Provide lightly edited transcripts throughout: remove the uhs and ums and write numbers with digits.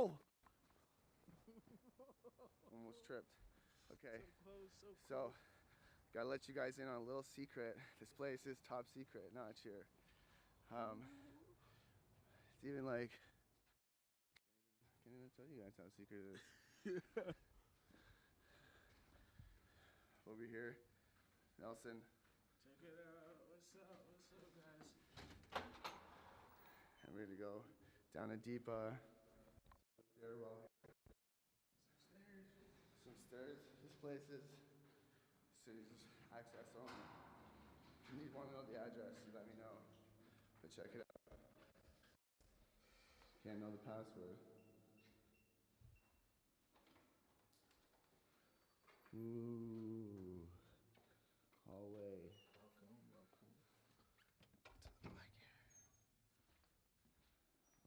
Oh! Almost tripped. Okay. So, gotta let you guys in on a little secret. This place is top secret, not here. It's even like, I can't even tell you guys how secret it is. Over here, Nelson. Check it out. What's up? What's up, guys? I'm ready to go down a deep stairwell. Some stairs. This place is city's access only. If you want to know the address, let me know. But check it out. Can't know the password. Ooh. Hallway. Welcome.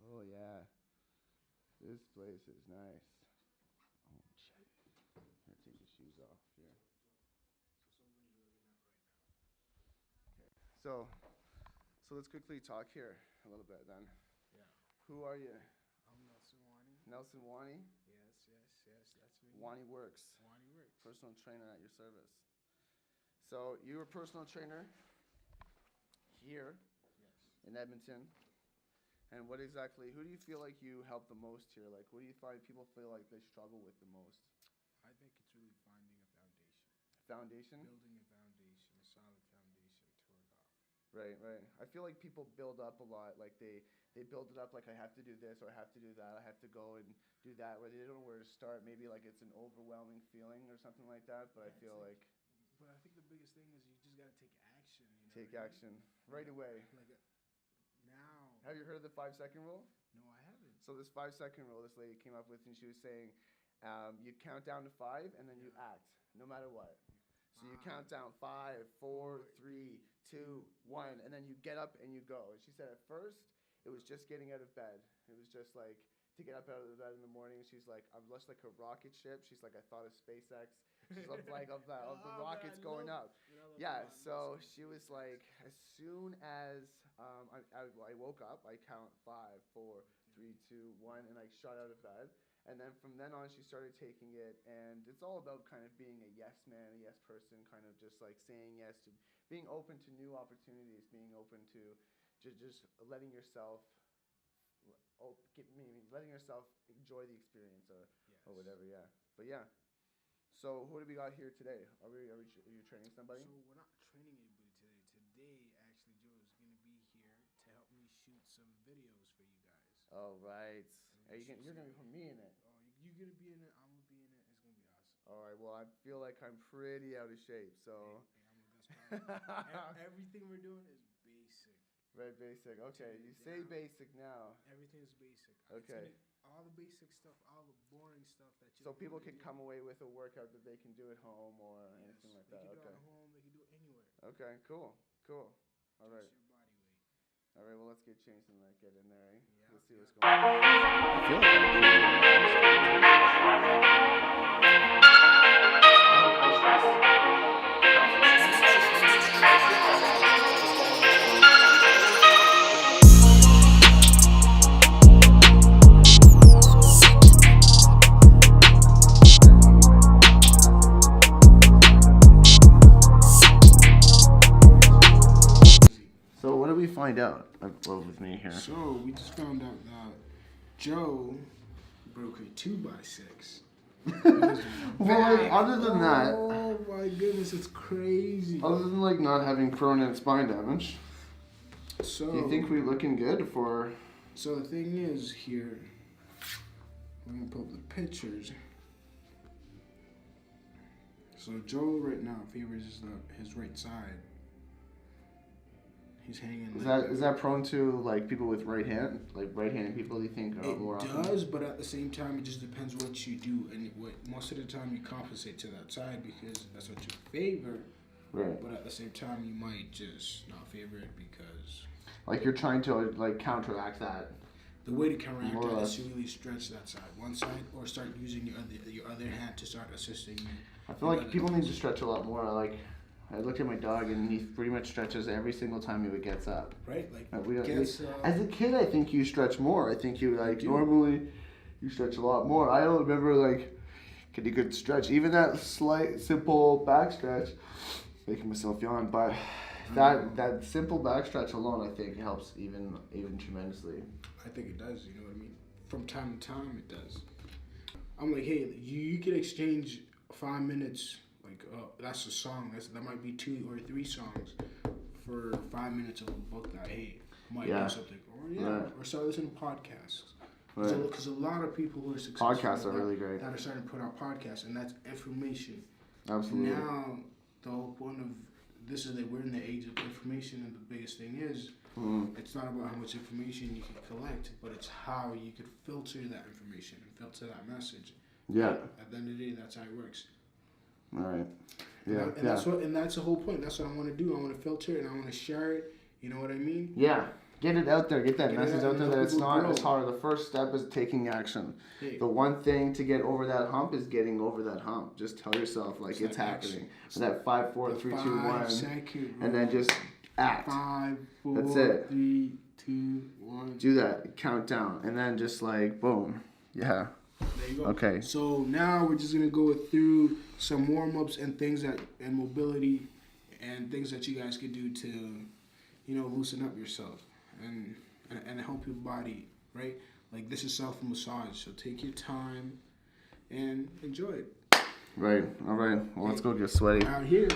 Oh yeah. This place is nice. Oh shit. Here, take your shoes off. Here. Okay. So let's quickly talk here a little bit then. Yeah. Who are you? I'm Nelson Wani. Nelson Wani? Yes, that's me. Wani Works. Wani Works. Personal trainer at your service. So you're a personal trainer here in Edmonton. And who do you feel like you help the most here? Like, what do you find people feel like they struggle with the most? I think it's really finding a foundation. Foundation? Building a foundation, a solid foundation to work off. Right. I feel like people build up a lot. Like they build it up like I have to do this or I have to do that. I have to go and do that where they don't know where to start. Maybe like it's an overwhelming feeling or something like that. But I feel like. But I think the biggest thing is you just got to take action. Take action right away. Now. Have you heard of the 5-second rule? No, I haven't. So this 5-second rule, this lady came up with, and she was saying, you count down to 5, and then you act, no matter what. So you count down 5, 4, 3, 2, 1, and then you get up and you go. And she said at first, it was just getting out of bed. It was just like to get up out of the bed in the morning. She's like, I'm just like a rocket ship. She's like, I thought of SpaceX. She's like, of the rockets going up. Yeah, so she was like, as soon as I woke up, I count 5, 4, 3, 2, 1, and I shot out of bed. And then from then on, she started taking it, and it's all about kind of being a yes man, a yes person, kind of just like saying yes to being open to new opportunities, being open to just letting yourself enjoy the experience or whatever. Yeah, but yeah. So who do we got here today? Are you training somebody? So we're not training anybody today. Today, actually, Joe is going to be here to help me shoot some videos for you guys. Oh right. You're gonna put me in it. Oh, you're gonna be in it. I'm gonna be in it. It's gonna be awesome. All right. Well, I feel like I'm pretty out of shape, so. Hey, I'm the best part. Everything we're doing is basic. Very basic. Okay, you say basic now. Everything is basic. Okay. All the basic stuff, all the boring stuff that you. So people can come away with a workout that they can do at home or anything like that. They can do it at home. They can do it anywhere. Okay. Cool. All right. Just your body weight. All right. Well, let's get changed and get in there. Yeah. Let's see what's going on. I feel So what did we find out with me here? So we just found out that Joe broke a 2x6. Well, other than that, oh my goodness, it's crazy. Other than like not having permanent spine damage, so do you think we're looking good for? So the thing is here, we're gonna pull up the pictures. So Joe right now favors his right side. He's hanging. Is that prone to like people with right-handed people? Do you think more often? It does, but at the same time, it just depends what you do, and most of the time you compensate to that side because that's what you favor. Right. But at the same time, you might just not favor it because. Like you're trying to like counteract that. The way to counteract it is to really stretch that side, one side, or start using your other hand to start assisting you. I feel like people need to stretch a lot more. Like. I looked at my dog, and he pretty much stretches every single time he gets up. Right, like as a kid, I think you stretch more. I think you normally, You stretch a lot more. I don't remember like you could stretch even that slight simple back stretch, making myself yawn. But that simple back stretch alone, I think, helps even tremendously. I think it does. You know what I mean? From time to time, it does. I'm like, hey, you could exchange 5 minutes. Like, that's a song. That might be 2 or 3 songs for 5 minutes of a book that, hey, might do something. Or start listening to podcasts. Because a lot of people who are successful podcasts are really great. That are starting to put out podcasts, and that's information. Absolutely. Now, the whole point of this is that we're in the age of information, and the biggest thing is it's not about how much information you can collect, but it's how you could filter that information and filter that message. Yeah. At the end of the day, that's how it works. All right. Yeah. That's the whole point. That's what I want to do. I want to filter it and I want to share it. You know what I mean? Yeah. Get it out there. Get that message out there that it's not as hard. The first step is taking action. Hey. The one thing to get over that hump is getting over that hump. Just tell yourself like it's happening. It's that 5, 4, 3, 2, 1, and then just act. 5, 4, that's it. 3, 2, 1. Do that. Count down, and then just like boom. Yeah. There you go. Okay. So now we're just gonna go through some warm ups and things and mobility and things that you guys could do to, loosen up yourself. And help your body, right? Like this is self-massage, so take your time and enjoy it. Right. All right. Well, let's go get sweaty. Out here.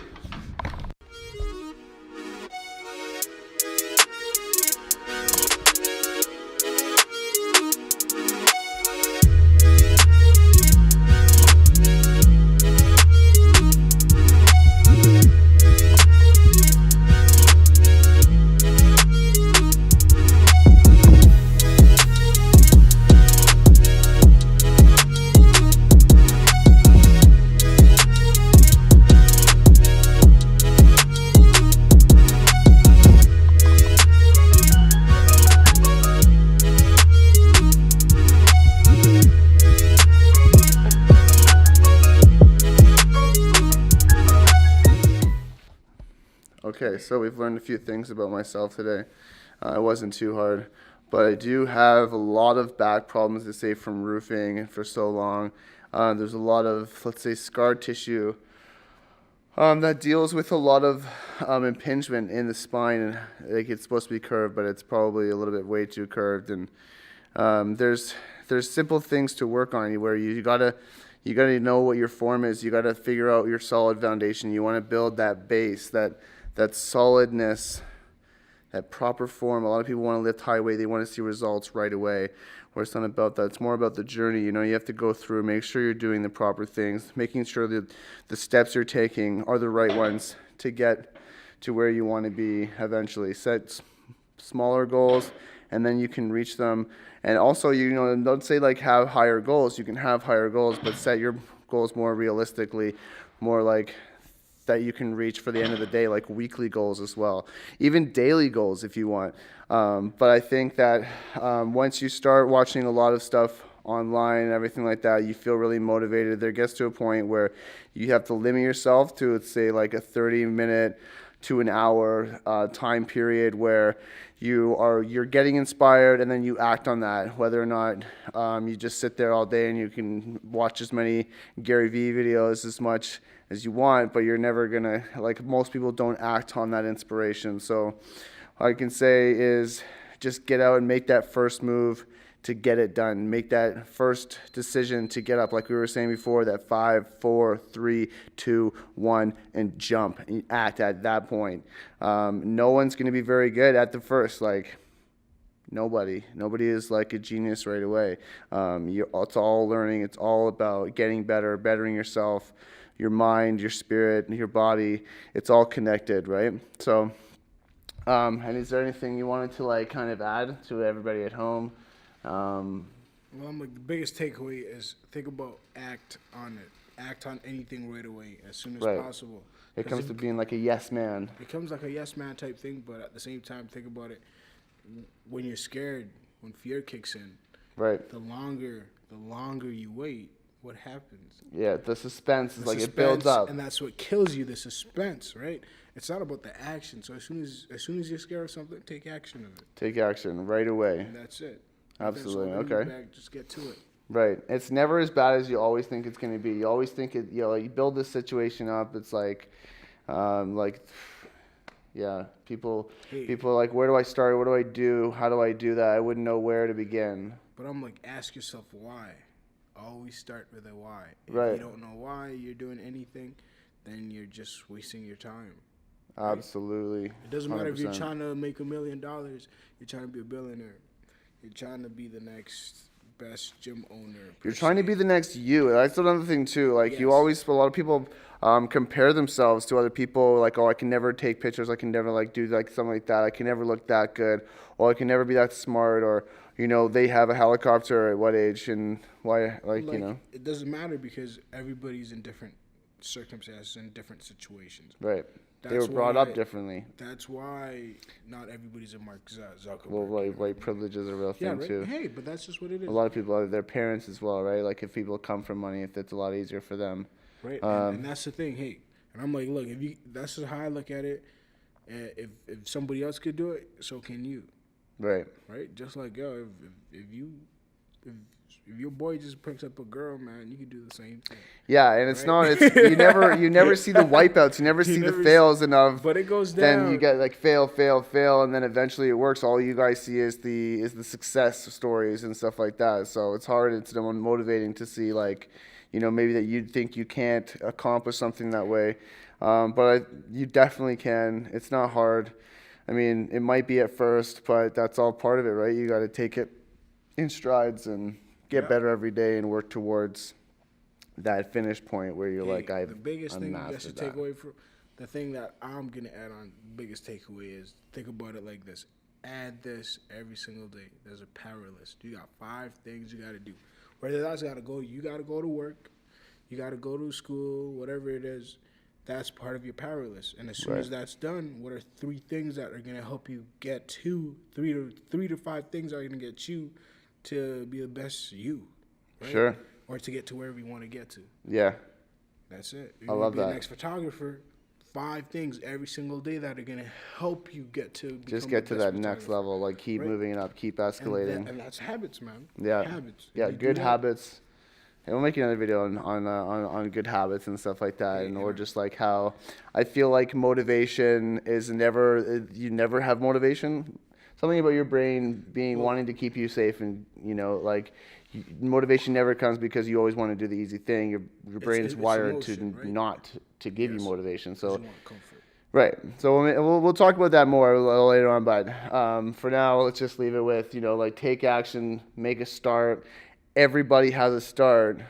Okay, so we've learned a few things about myself today. It wasn't too hard, but I do have a lot of back problems to say from roofing for so long. There's a lot of, let's say, scar tissue that deals with a lot of impingement in the spine. And like it's supposed to be curved, but it's probably a little bit way too curved. And there's simple things to work on where you gotta know what your form is. You gotta figure out your solid foundation. You want to build that base, that solidness, that proper form. A lot of people want to lift high weight. They want to see results right away. Where it's not about that. It's more about the journey. You have to go through, make sure you're doing the proper things, making sure that the steps you're taking are the right ones to get to where you want to be eventually. Set smaller goals, and then you can reach them. And also, don't say like have higher goals. You can have higher goals, but set your goals more realistically, more like that you can reach for the end of the day, like weekly goals as well, even daily goals if you want. But I think that once you start watching a lot of stuff online and everything like that, you feel really motivated. There gets to a point where you have to limit yourself to, let's say, like a 30-minute to an hour time period where you're getting inspired and then you act on that, whether or not you just sit there all day and you can watch as many Gary Vee videos as much as you want, but you're never gonna, like most people don't act on that inspiration. So all I can say is just get out and make that first move to get it done. Make that first decision to get up, like we were saying before, that 5, 4, 3, 2, 1, and jump and act at that point. No one's gonna be very good at the first, like nobody is like a genius right away. It's all learning. It's all about getting better, bettering yourself, your mind, your spirit, your body. It's all connected, right? So, and is there anything you wanted to like kind of add to everybody at home? Well, the biggest takeaway is think about act on it. Act on anything right away as soon as possible. It comes to being like a yes man. It comes like a yes man type thing, but at the same time, think about it. When you're scared, when fear kicks in, right? The longer you wait, what happens? Yeah, the suspense is like it builds up, and that's what kills you. The suspense, right? It's not about the action. So as soon as you're scared of something, take action of it. Take action right away. And that's it. Absolutely. Okay. Just get to it. Right. It's never as bad as you always think it's going to be. You always think it, you build this situation up. It's like, yeah, people are like, where do I start? What do I do? How do I do that? I wouldn't know where to begin. But I'm like, ask yourself why. Always start with a why. If Right. you don't know why you're doing anything, then you're just wasting your time. Absolutely. It doesn't matter 100%. if you're trying to make $1 million, you're trying to be a billionaire. You're trying to be the next best gym owner. You're trying to be the next you. That's another thing too. Like you always, a lot of people compare themselves to other people. Like, oh, I can never take pictures. I can never do something like that. I can never look that good. Or I can never be that smart. Or they have a helicopter at what age and why? It doesn't matter because everybody's in different circumstances and different situations. Right. They were brought up differently. That's why not everybody's a Mark Zuckerberg. Well, white privilege is a real thing too. Hey, but that's just what it is. A lot of people are their parents as well, right? Like if people come from money, if it's a lot easier for them. Right, and that's the thing. Hey, and I'm like, look, that's just how I look at it. If somebody else could do it, so can you. Right. Right. Just like if your boy just picks up a girl, man, you can do the same thing. Yeah, and it's not. It's you never see the wipeouts. You never see the fails enough. But it goes down. Then you get like fail, and then eventually it works. All you guys see is the success stories and stuff like that. So it's hard. It's motivating to see maybe that you think you can't accomplish something that way, but you definitely can. It's not hard. I mean, it might be at first, but that's all part of it, right? You got to take it in strides and get better every day and work towards that finish point where you're the biggest thing you should take away from the thing that I'm gonna add on. Biggest takeaway is think about it like this: add this every single day. There's a power list. You got 5 things you got to do. Whether that's you got to go to work, you got to go to school, whatever it is. That's part of your power list. And as soon as that's done, what are 3 things that are gonna help you get to 3 to 5 things that are gonna get you to be the best you, right? Sure. Or to get to wherever you want to get to. Yeah. That's it. I love that. The next photographer, 5 things every single day that are going to help you get to just get to that next level. Keep moving it up, keep escalating. And that's habits, man. Yeah. Habits. Yeah, good habits. And we'll make another video on good habits and stuff like that, or just how I feel like motivation is you never have motivation. Something about your brain wanting to keep you safe, and motivation never comes because you always want to do the easy thing. Your brain is wired emotion, not to give you motivation. So, right. So we'll talk about that more a little later on. But for now, let's just leave it with take action, make a start. Everybody has a start,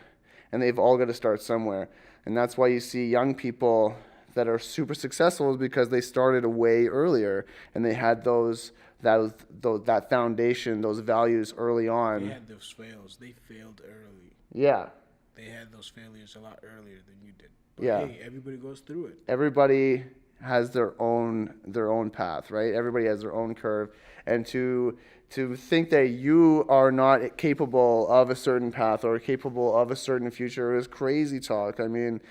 and they've all got to start somewhere. And that's why you see young people that are super successful is because they started way earlier and they had that foundation, those values early on. They had those fails. They failed early. Yeah. They had those failures a lot earlier than you did. But hey, everybody goes through it. Everybody has their own path, right? Everybody has their own curve. And to think that you are not capable of a certain path or capable of a certain future is crazy talk. I mean,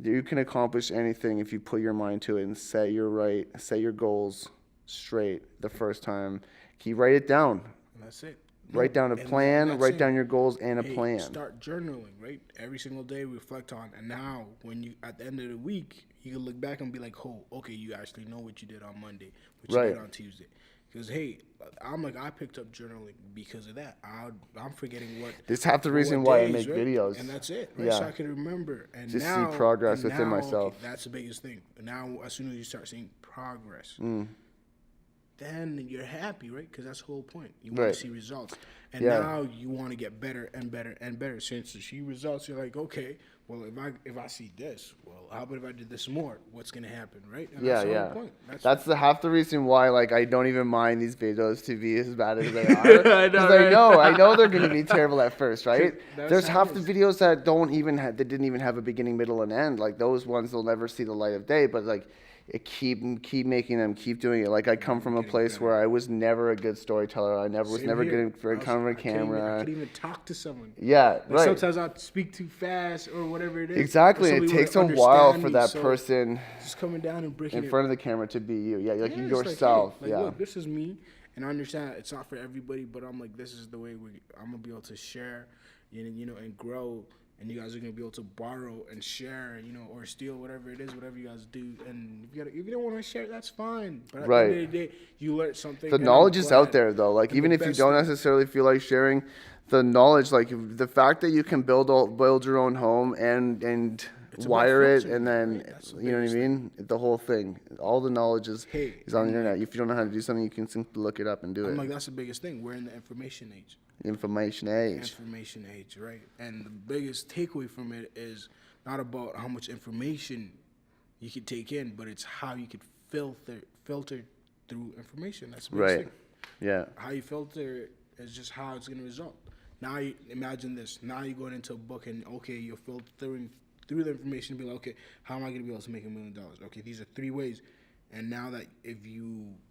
you can accomplish anything if you put your mind to it and set your goals straight the first time. Write it down. That's it. Write down a plan, write down your goals and a plan. Start journaling, right? Every single day reflect on. And now when you at the end of the week, you can look back and be like, oh, okay, you actually know what you did on Monday, what you did on Tuesday. Because, hey, I picked up journaling because of that. I'm forgetting what. That's half the reason why I make videos. And that's it, right? Yeah. So I can remember. And just see progress within myself. Okay, that's the biggest thing. Now, as soon as you start seeing progress, then you're happy, right? Because that's the whole point. You want to see results. And now you want to get better and better and better. Since you see results, you're like, okay, well, if I see this, well, how about if I did this more? What's going to happen, right? And that's the whole point. That's half the reason why, I don't even mind these videos to be as bad as they are. Because I know they're going to be terrible at first, right? There's half the videos that that didn't even have a beginning, middle, and end. Those ones will never see the light of day, but keep making them, keep doing it. I come from a place where I was never a good storyteller. I was never good in front of a camera. I couldn't even talk to someone. Yeah, right. Sometimes I speak too fast or whatever it is. Exactly. It takes a while for that person just coming down and breaking in front of the camera to be you. Yeah, yourself. Hey, look, this is me, and I understand it's not for everybody, but I'm this is the way I'm gonna be able to share and grow. And you guys are gonna be able to borrow and share, or steal, whatever it is, whatever you guys do. And if you don't want to share, that's fine. But at the end of the day, you learn something. The knowledge is out there, though. Like, even if you don't necessarily feel like sharing the knowledge, like the fact that you can build your own home and wire it, and then you know what I mean. The whole thing, all the knowledge is on the internet. If you don't know how to do something, you can simply look it up and do it. Like, that's the biggest thing. We're in the information age. Information age, right? And the biggest takeaway from it is not about how much information you can take in, but it's how you could filter through information. That's the biggest thing. Yeah. How you filter it is just how it's going to result. Now, imagine this. Now you're going into a book and, okay, you're filtering through the information and be like, okay, how am I going to be able to make $1 million? Okay, these are 3 ways. And now that if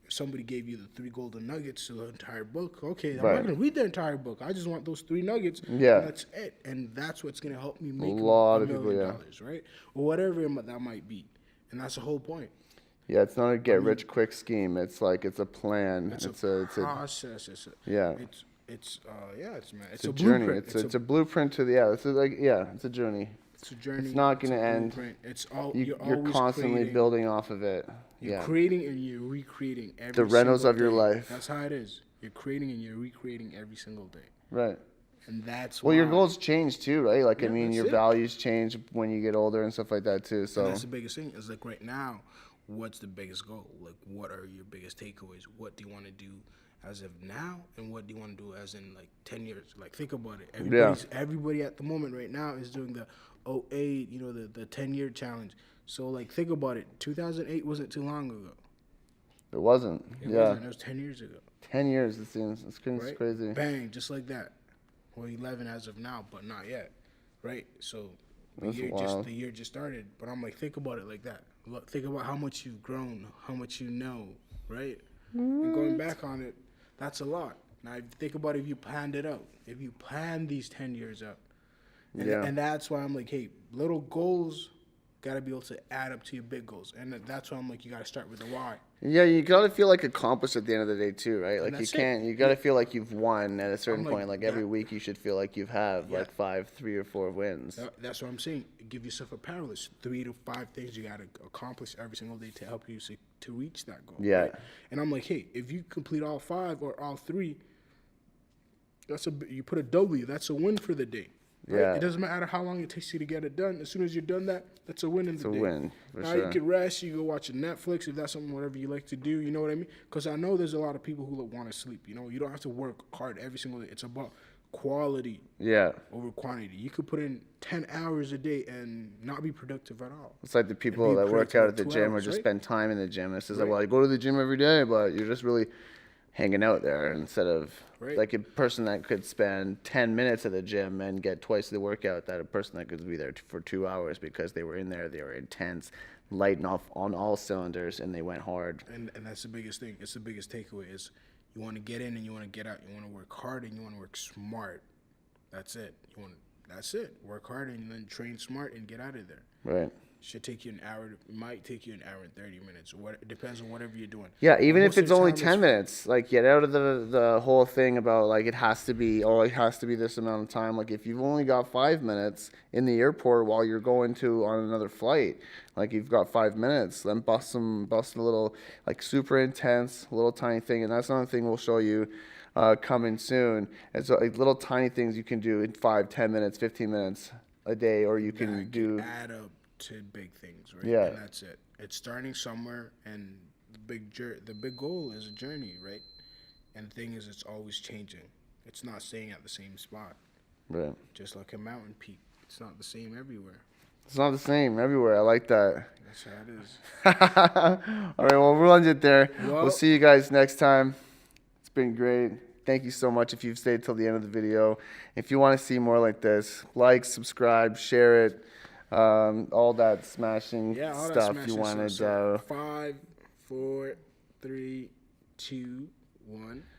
somebody gave you the 3 golden nuggets to the entire book, okay, I'm not going to read the entire book. I just want those 3 nuggets. Yeah. And that's it. And that's what's going to help me make $1 million, right? Or whatever that might be. And that's the whole point. Yeah, it's not a get-rich-quick scheme. It's like, it's a plan. It's a process. It's a journey. Blueprint. It's a blueprint to the, it's a journey. It's a journey. It's not going to end. It's all you're constantly building off of it. You're creating and you're recreating every the renos of your life. That's how it is. You're creating and you're recreating every single day. Right. And that's your goals change too, right? Like, I mean, your values change when you get older and stuff like that too. So and that's the biggest thing. Is like, right now, what's the biggest goal? Like, what are your biggest takeaways? What do you want to do as of now, and what do you want to do as in like 10 years? Like, think about it. Everybody at the moment right now is doing the 08, the 10-year challenge. So, like, think about it. 2008 wasn't too long ago. It wasn't. It wasn't. It was 10 years ago. 10 years, it seems. It's crazy. Bang, just like that. Well, 11 as of now, but not yet. Right? So, the year just started. But I'm like, think about it like that. Look, think about how much you've grown, how much you know, right? And going back on it, that's a lot. Now, think about if you planned it out. If you plan these 10 years out. And that's why I'm like, hey, little goals got to be able to add up to your big goals. And that's why I'm like, you got to start with the why. Yeah, you got to feel like accomplished at the end of the day too, right? Like, you got to feel like you've won at a certain point. Like, every week you should feel like you've like 3 or 4 wins. That's what I'm saying. Give yourself a power list. 3 to 5 things you got to accomplish every single day to help you to reach that goal. Yeah. Right? And I'm like, hey, if you complete all 5 or all 3, you put a W. That's a win for the day. Right? Yeah. It doesn't matter how long it takes you to get it done. As soon as you're done that's a win in the day. It's a win, for sure. Now you can rest. You go watch a Netflix if that's something, whatever you like to do. You know what I mean? Because I know there's a lot of people who want to sleep. You don't have to work hard every single day. It's about quality over quantity. You could put in 10 hours a day and not be productive at all. It's like the people that work out at the gym or just spend time in the gym. It's just like, well, I go to the gym every day, but you're just really hanging out there instead of like a person that could spend 10 minutes at the gym and get twice the workout that a person that could be there for 2 hours because they were in there, they were intense, lighting off on all cylinders, and they went hard. And that's the biggest thing. It's the biggest takeaway is you want to get in and you want to get out. You want to work hard and you want to work smart. That's it. That's it. Work hard and then train smart and get out of there. Right. Should take you an hour. It might take you an hour and 30 minutes. It depends on whatever you're doing. Yeah, even if it's only 10 minutes, like, get out of the whole thing about like it has to be this amount of time. Like, if you've only got 5 minutes in the airport while you're going on another flight, like, you've got 5 minutes, then bust a little like super intense little tiny thing, and that's another thing we'll show you coming soon. And so, like, little tiny things you can do in 5, 10 minutes, 15 minutes a day, or you can do add up to big things, right? Yeah. And that's it. It's starting somewhere, and the big goal is a journey, right? And the thing is, it's always changing. It's not staying at the same spot. Right. Just like a mountain peak. It's not the same everywhere. It's not the same everywhere. I like that. That's how it is. All right, well, we'll end it there. We'll see you guys next time. It's been great. Thank you so much if you've stayed till the end of the video. If you want to see more like this, like, subscribe, share it. All that smashing stuff you wanted. 5, 4, 3, 2, 1.